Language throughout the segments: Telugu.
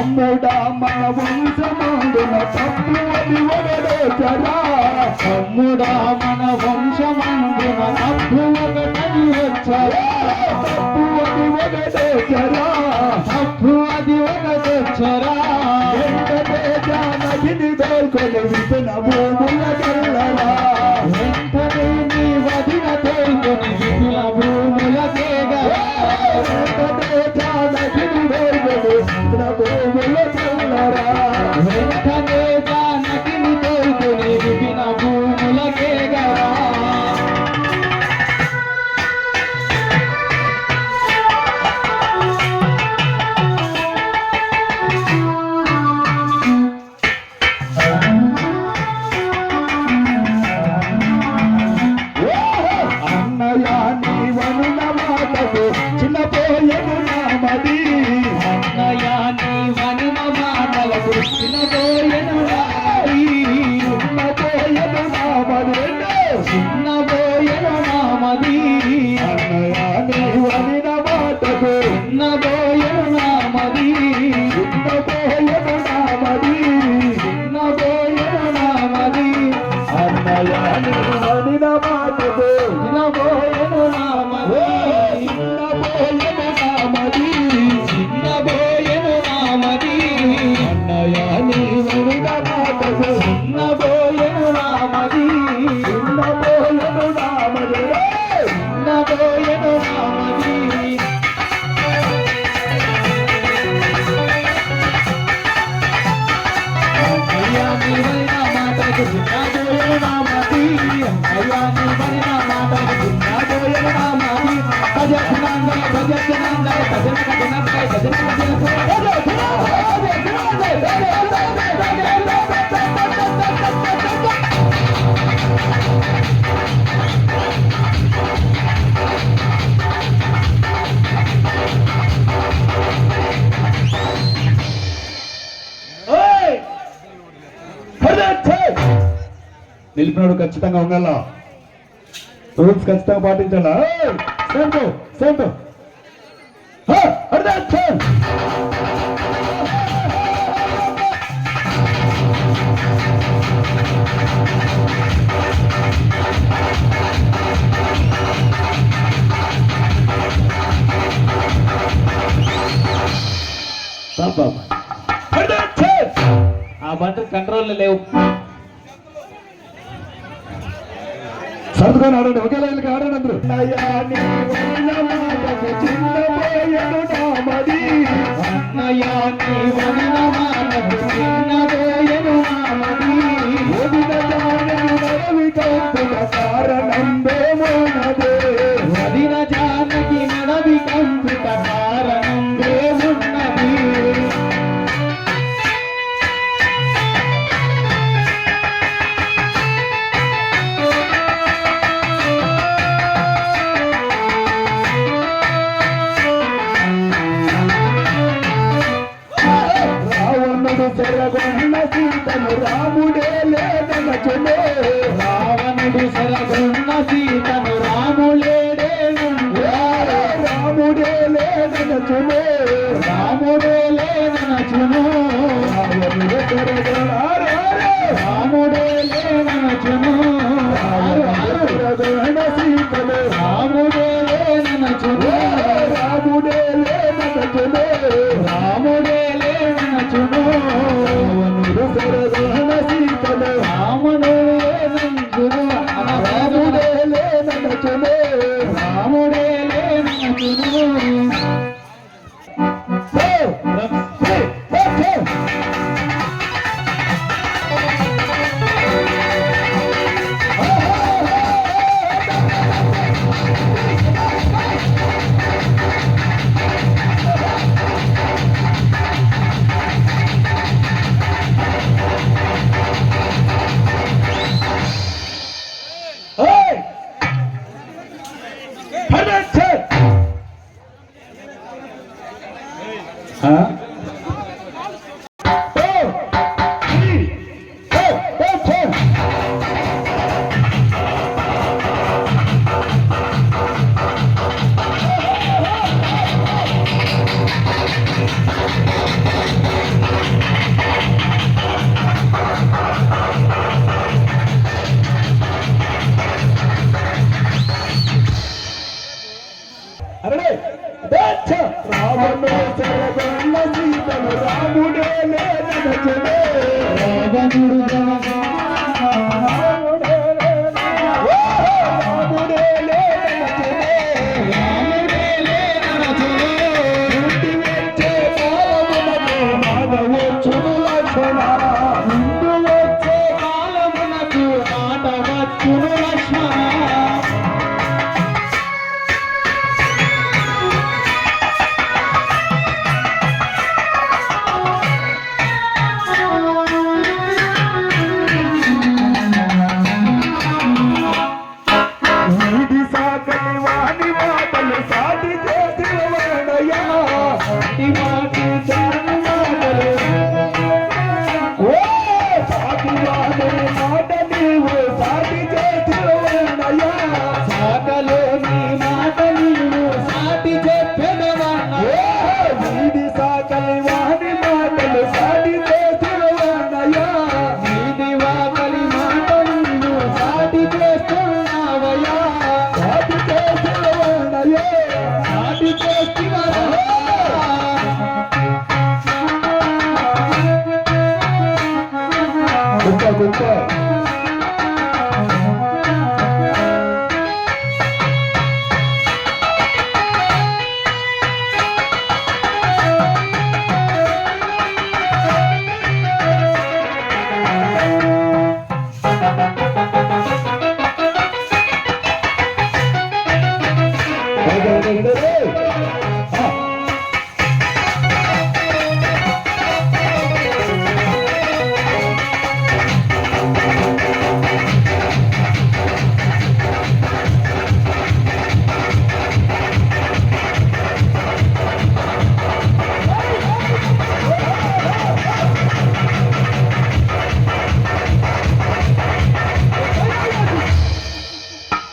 తమ్ముడా మన వంశమందున తప్పు అది ఒకటే చరా తమ్ముడా మన వంశమందున తప్పు ఒకటని వచ్చరా తప్పు అది ఒకటే చరా తప్పు అది ఒకటొచ్చరా వెంటనే జానకిని తోల్కొని విపిన భూముల కెళ్ళరా వెంటనే నీ వదిన తోల్కొని విపుల భూములకేగరా వెంటనే జానకిని తోల్కొని విపిన భూముల కెళ్ళరా వెంటనే జానకిని తోల్కొని విపిన భూములకేగరా చిన్నపోయను నామది అన్నయ్య నీ వనిన మాటలకు చిన్నబోయెను నామది చిన్నపోయను నామది చిన్నబోయెను నామది అన్నయ్య నీ వనిన మాటకు చిన్నబోయెను నామది చిన్నపోయను నామది చిన్నబోయెను నామది అన్నయ్య నీ వనిన మాటకు చిన్నబోయెను నామది చిన్నపోయను నామది చిన్నబోయెను నామది అన్నయ్య నీ వనిన మాటకు చిన్నబోయెను నామది చిన్నపోయను నామది చిన్నబోయెను నామది అయ్యా నీ వనిన మాటకు చిన్నబోయెను నామది అయ్యా నీ వనిన మాటకు చిన్నబోయెను నామది భజనందర భజనందర నిలిపినాడు ఖచ్చితంగా ఉండాల రూల్స్ ఖచ్చితంగా పాటించాలా సేంటో సేంటో ఆ బండ్లు కంట్రోల్ లేవు సర్దుకొని ఆడండి ఒకే లైన్కి ఆడండి అందరూ చిన్నపోయను నామది అన్నయ్య నీ వనిన మాటకు చిన్నబోయెను నామది ఓదిన జానకి నడవి కంపుల కారణంబేమున్నదే వదిన జానకి నడవి కంపుట కారణం ఏమున్నది రావణుడు చెరగొన్న సీతను రాముడే లేదనచునే రావణుడు సెరగొన్న సీతను రాములేడేనుండు రాముడే లేదనచునే రాముడే లేనచును రావణుడు రాముడే లేనచును చెరగొన్న సీతను రాముడే లేనచును రాముడే లేదనచునే రాముడే లేనచును రావణుడు చెరగొన్న సీతను రాముడే లేనంచును రాముడే లేదనచునే రాముడే లేనచును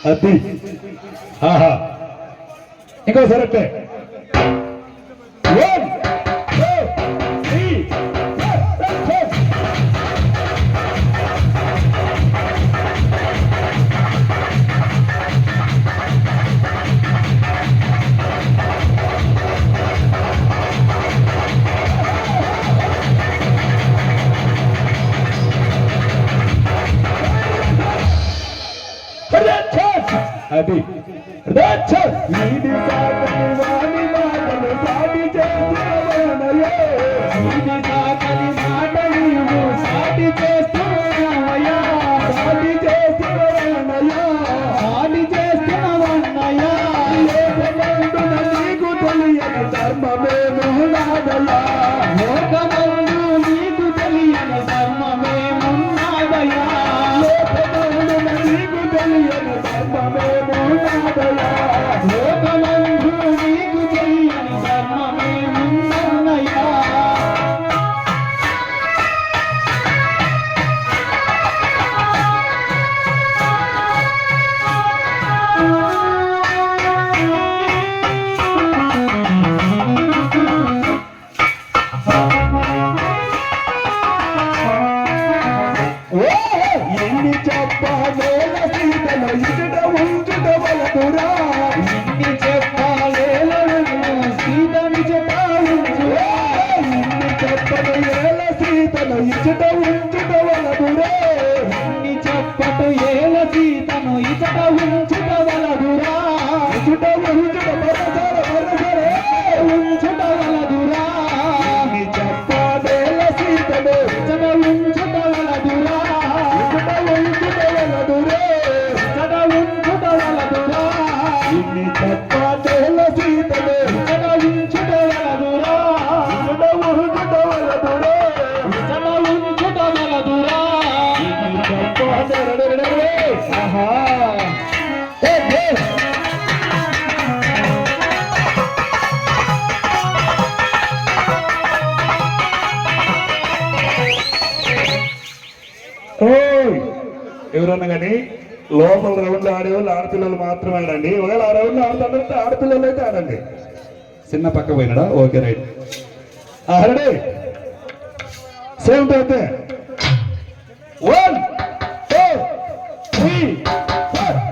అది ఇంకోసారి అంటే అది నీది సాకలి వాణి మాటలు సాటి చేస్తున్నావయ్యా నీది సాకలి మాట నీవు సాటి చేస్తున్నావయ్యా సాటి చేస్తున్నావయ్యా సాటి చేస్తున్నావయ్యా లోకమందున నీకు తెలియని ధర్మమేమున్నాదయ్యా లోకమందు నీకు తెలియని ధర్మమేమున్నాదయ్యా లోకమందున నీకు తెలియని ధర్మమేమున్నాదయ్యా లోకమందు నీకు తెలియని ధర్మమేమున్నాదయ్యా ఎన్ని చెప్పాలేల సీతల ఇటుట ఉంచుట వలకురా ఎన్ని చెప్పాలేల సీతని చెప్పావురా ఎన్ని చెప్పలేల సీతను ఇటుట ఉంచుట వలకురా ఎన్ని చెప్పటు ఏల సీతను ఇటుట ఉంచుట వలకురా ఇటుట ఉంచుట వరసరే ఉంచుట వలకురా ఎన్ని చెప్పాలేల సీతను ఇటుట ఉంచుట వలకురా ఇన్ని చెప్పాటేల సీతలే ఉంచుటవలదురా ఉంచుటవలదురా ఉంచుటవలదురా ఇన్ని చెప్పాటేల ఆహా ఎవరన్నా కానీ లోపల రౌండ్లు ఆడేవాళ్ళు ఆడపిల్లలు మాత్రమే ఆడండి ఒకవేళ ఆ రౌండ్లు ఆడుతుంటే ఆడపిల్లలు అయితే ఆడండి చిన్న పక్క పోయినాడా ఓకే రైట్ ఆడండి సేమ్ అయితే 1 2 3 4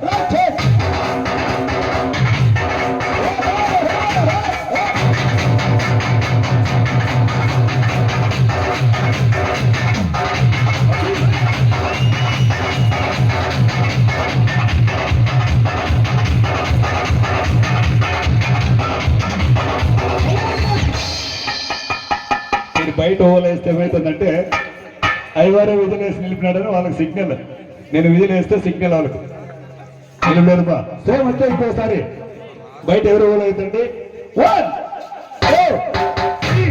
మీరు బయట ఓలేస్తే ఏమవుతుందంటే ఐవారే విధులు వేసి నిలిపినాడని వాళ్ళకి సిగ్నల్, నేను విధులు వేస్తే సిగ్నల్ వాళ్ళకి నిలిపలేదుపా. సేమ్ వచ్చే ఇంకోసారి బయట ఎవరు ఓలు అవుతుంది. 1 2 3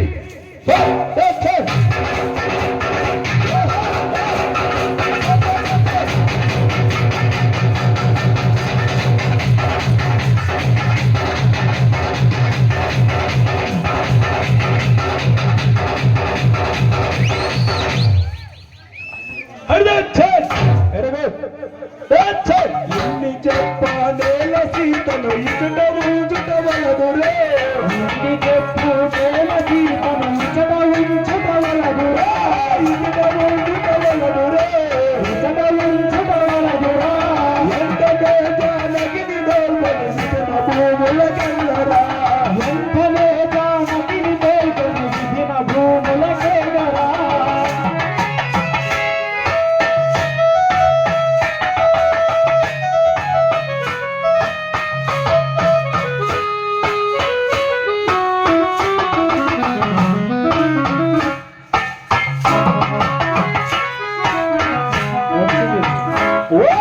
4 ఎన్ని చెప్పానేల సీతను ఇటుడవు చుటవలదురే, ఎన్ని చెప్పునేల సీతను ఉంచటవలదురా, ఇటుడవు చుటవలదురే, ఉంచటవలదురా. ఎంతనే జానకిని దోల్పనిసిన భూముల కల్లరా, ఎంతనే జానకిని దోల్పనిసిన భూముల కల్లరా. ఓ